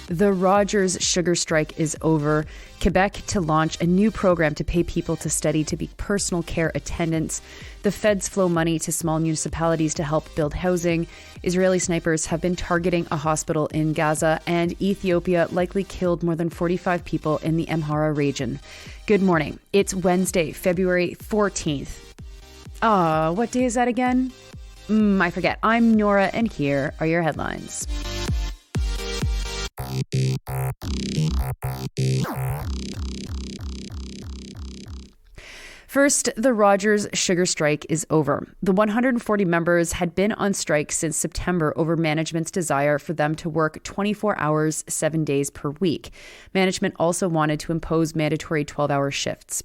The Rogers sugar strike is over. Quebec to launch a new program to pay people to study to be personal care attendants. The feds flow money to small municipalities to help build housing. Israeli snipers have been targeting a hospital in Gaza, and Ethiopia likely killed more than 45 people in the Amhara region. Good morning. It's Wednesday, February 14th. What day is that again? I forget. I'm Nora, and here are your headlines. First, the Rogers sugar strike is over. The 140 members had been on strike since September over management's desire for them to work 24 hours, 7 days per week. Management also wanted to impose mandatory 12-hour shifts.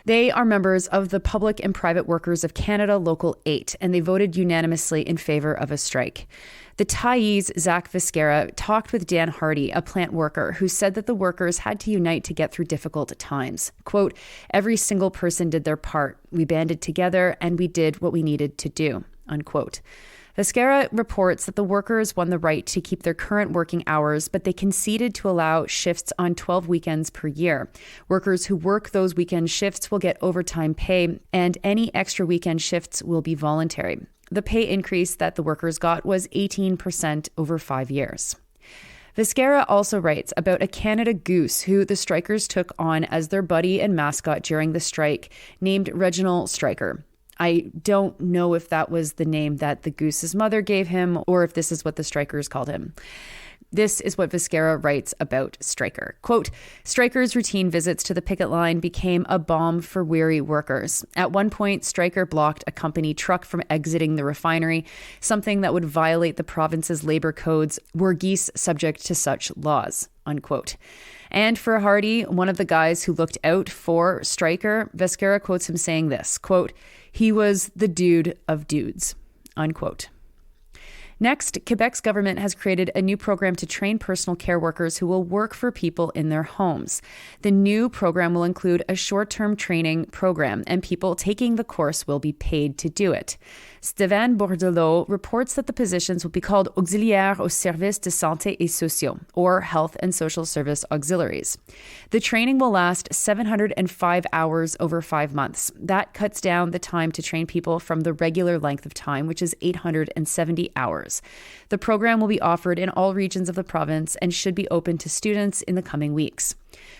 They are members of the Public and Private Workers of Canada Local 8, and they voted unanimously in favor of a strike. The Tyie's Zach Viscara talked with Dan Hardy, a plant worker, who said that the workers had to unite to get through difficult times. Quote, "Every single person did their part. We banded together and we did what we needed to do," unquote. Viscara reports that the workers won the right to keep their current working hours, but they conceded to allow shifts on 12 weekends per year. Workers who work those weekend shifts will get overtime pay, and any extra weekend shifts will be voluntary. The pay increase that the workers got was 18% over 5 years. Viscara also writes about a Canada goose who the strikers took on as their buddy and mascot during the strike, named Reginald Striker. I don't know if that was the name that the goose's mother gave him or if this is what the strikers called him. This is what Viscara writes about Striker. Quote, "Striker's routine visits to the picket line became a balm for weary workers. At one point, Striker blocked a company truck from exiting the refinery, something that would violate the province's labor codes were geese subject to such laws," unquote. And for Hardy, one of the guys who looked out for Striker, Viscara quotes him saying this, quote, "He was the dude of dudes," unquote. Next, Quebec's government has created a new program to train personal care workers who will work for people in their homes. The new program will include a short-term training program, and people taking the course will be paid to do it. Stéphane Bordelot reports that the positions will be called auxiliaires au service de santé et sociaux, or health and social service auxiliaries. The training will last 705 hours over 5 months. That cuts down the time to train people from the regular length of time, which is 870 hours. The program will be offered in all regions of the province and should be open to students in the coming weeks.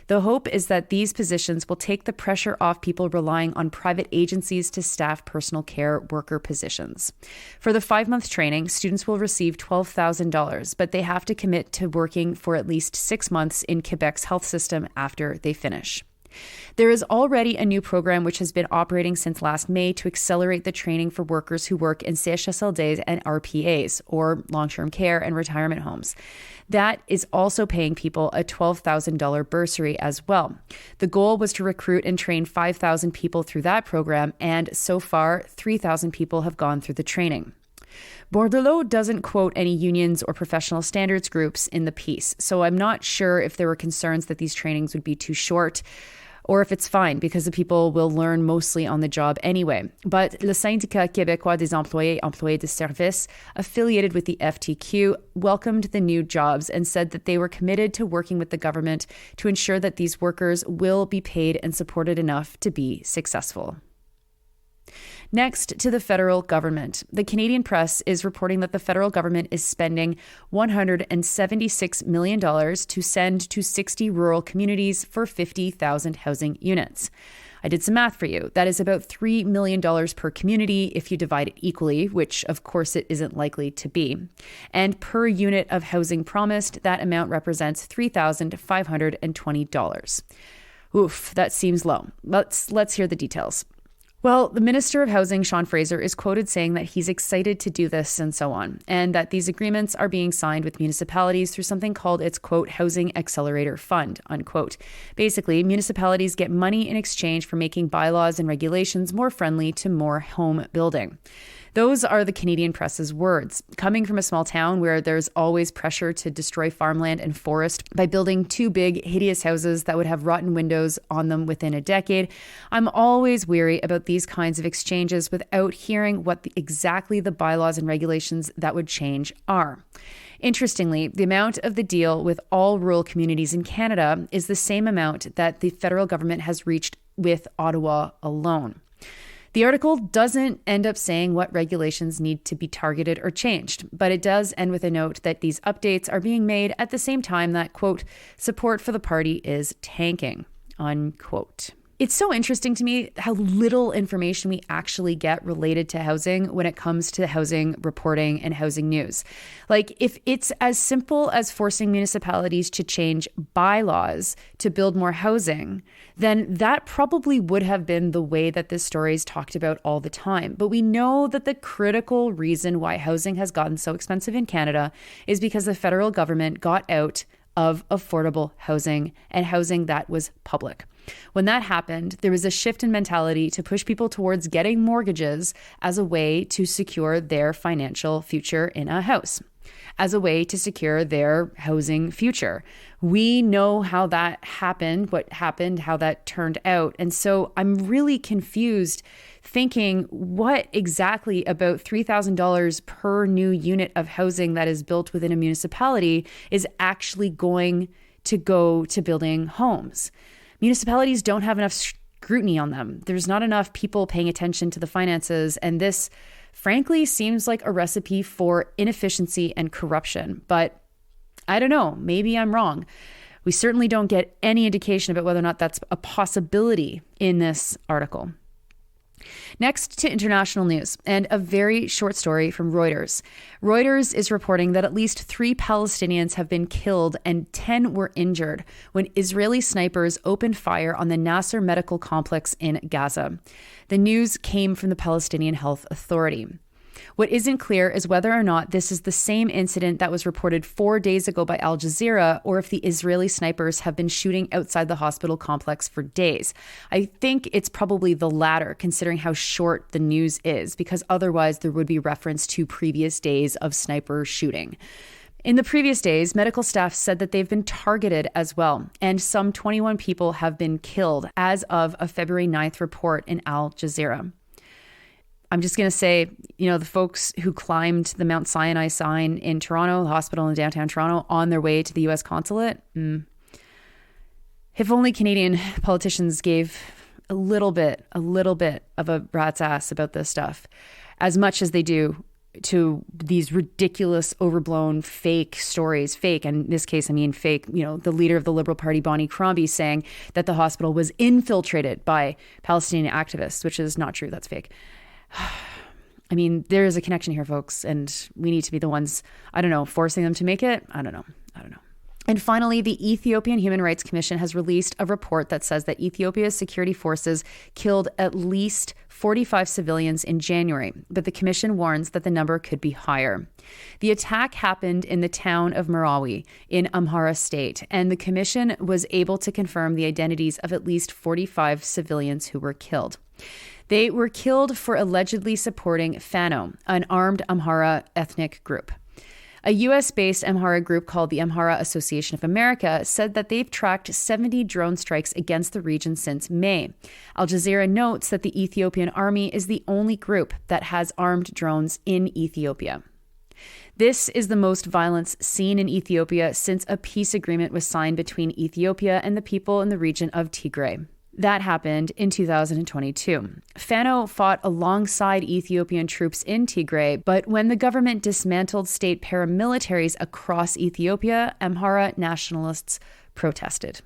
The hope is that these positions will take the pressure off people relying on private agencies to staff personal care worker positions. For the 5-month training, students will receive $12,000, but they have to commit to working for at least 6 months in Quebec's health system after they finish. There is already a new program which has been operating since last May to accelerate the training for workers who work in CHSLDs and RPAs, or long-term care and retirement homes. That is also paying people a $12,000 bursary as well. The goal was to recruit and train 5,000 people through that program, and so far, 3,000 people have gone through the training. Bordelot doesn't quote any unions or professional standards groups in the piece, so I'm not sure if there were concerns that these trainings would be too short, or if it's fine because the people will learn mostly on the job anyway. But Le Syndicat Québécois des employés et employés de service, affiliated with the FTQ, welcomed the new jobs and said that they were committed to working with the government to ensure that these workers will be paid and supported enough to be successful. Next, to the federal government. The Canadian press is reporting that the federal government is spending $176 million to send to 60 rural communities for 50,000 housing units. I did some math for you. That is about $3 million per community if you divide it equally, which of course it isn't likely to be. And per unit of housing promised, that amount represents $3,520. Oof, that seems low. Let's hear the details. Well, the Minister of Housing, Sean Fraser, is quoted saying that he's excited to do this and so on, and that these agreements are being signed with municipalities through something called its, quote, Housing Accelerator Fund, unquote. Basically, municipalities get money in exchange for making bylaws and regulations more friendly to more home building. Those are the Canadian Press's words, coming from a small town where there's always pressure to destroy farmland and forest by building two big, hideous houses that would have rotten windows on them within a decade. I'm always weary about these kinds of exchanges without hearing what exactly the bylaws and regulations that would change are. Interestingly, the amount of the deal with all rural communities in Canada is the same amount that the federal government has reached with Ottawa alone. The article doesn't end up saying what regulations need to be targeted or changed, but it does end with a note that these updates are being made at the same time that, quote, support for the party is tanking, unquote. It's so interesting to me how little information we actually get related to housing when it comes to housing reporting and housing news. Like, if it's as simple as forcing municipalities to change bylaws to build more housing, then that probably would have been the way that this story is talked about all the time. But we know that the critical reason why housing has gotten so expensive in Canada is because the federal government got out of affordable housing and housing that was public. When that happened, there was a shift in mentality to push people towards getting mortgages as a way to secure their financial future in a house, as a way to secure their housing future. We know how that happened, how that turned out. And so I'm really confused thinking what exactly about $3,000 per new unit of housing that is built within a municipality is actually going to go to building homes. Municipalities don't have enough scrutiny on them. There's not enough people paying attention to the finances. And this, frankly, seems like a recipe for inefficiency and corruption. But I don't know, maybe I'm wrong. We certainly don't get any indication about whether or not that's a possibility in this article. Next to international news and a very short story from Reuters. Reuters is reporting that at least 3 Palestinians have been killed and 10 were injured when Israeli snipers opened fire on the Nasser Medical Complex in Gaza. The news came from the Palestinian Health Authority. What isn't clear is whether or not this is the same incident that was reported 4 days ago by Al Jazeera, or if the Israeli snipers have been shooting outside the hospital complex for days. I think it's probably the latter, considering how short the news is, because otherwise there would be reference to previous days of sniper shooting. In the previous days, medical staff said that they've been targeted as well, and some 21 people have been killed as of a February 9th report in Al Jazeera. I'm just going to say, the folks who climbed the Mount Sinai sign in Toronto, the hospital in downtown Toronto, on their way to the U.S. consulate. If only Canadian politicians gave a little bit of a rat's ass about this stuff, as much as they do to these ridiculous, overblown, fake stories. Fake, and in this case, I mean fake, the leader of the Liberal Party, Bonnie Crombie, saying that the hospital was infiltrated by Palestinian activists, which is not true. That's fake. I mean, there is a connection here, folks, and we need to be the ones, forcing them to make it. I don't know. And finally, the Ethiopian Human Rights Commission has released a report that says that Ethiopia's security forces killed at least 45 civilians in January, but the commission warns that the number could be higher. The attack happened in the town of Marawi in Amhara state, and the commission was able to confirm the identities of at least 45 civilians who were killed. They were killed for allegedly supporting Fano, an armed Amhara ethnic group. A U.S.-based Amhara group called the Amhara Association of America said that they've tracked 70 drone strikes against the region since May. Al Jazeera notes that the Ethiopian army is the only group that has armed drones in Ethiopia. This is the most violence seen in Ethiopia since a peace agreement was signed between Ethiopia and the people in the region of Tigray. That happened in 2022. Fano fought alongside Ethiopian troops in Tigray, but when the government dismantled state paramilitaries across Ethiopia, Amhara nationalists protested.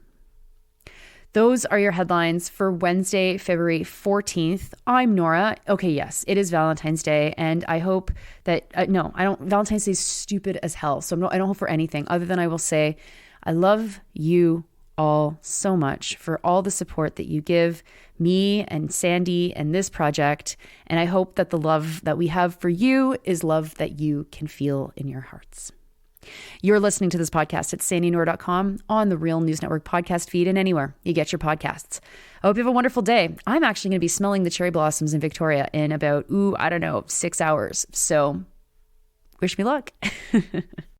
Those are your headlines for Wednesday, February 14th. I'm Nora. Okay, yes, it is Valentine's Day, and I hope that, Valentine's Day is stupid as hell, so I don't hope for anything other than I will say, I love you all so much for all the support that you give me and Sandy and this project. And I hope that the love that we have for you is love that you can feel in your hearts. You're listening to this podcast at sandynor.com, on the Real News Network podcast feed, and anywhere you get your podcasts. I hope you have a wonderful day. I'm actually going to be smelling the cherry blossoms in Victoria in about, 6 hours. So wish me luck.